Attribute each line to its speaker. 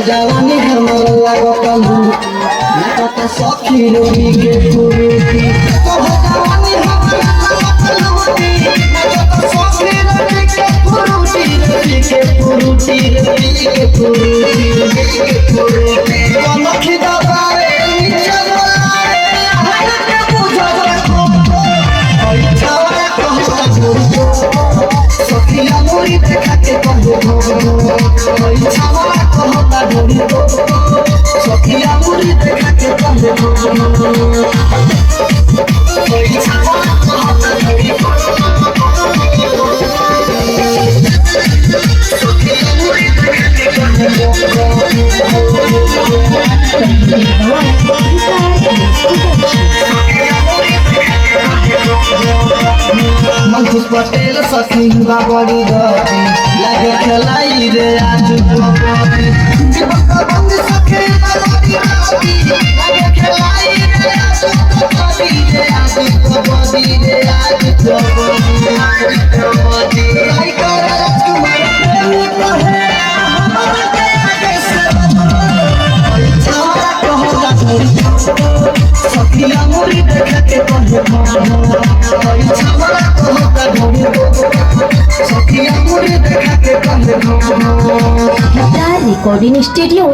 Speaker 1: जवानी हमर लागत सखी रोगी के पुरुटी जवानी हमर लागत सखी रोगी के पुरुटी लखी दबाए चलो के बुझो सखिया मोरी देखा के कहबो छावा कहता ढोरी सखिया मोरी देखा के कहबो छावा कहता ढोरी सखिया मोरी देखा के कहबो मंकुश पटेल सखी बाबरी गती लगे खेलाई रे आज कबड्डी बंद सखी बाबरी गती लगे खेलाई रे आज कबड्डी रे आज कबड्डी आई कर राजकुमार कहे हमर के आगे से छावा कहता ढोरी सखिया मोरी देखा के कहबो छावा कहता ढोरी सखिया मोरी देखा के कहबो
Speaker 2: रिकॉर्डिंग स्टूडियो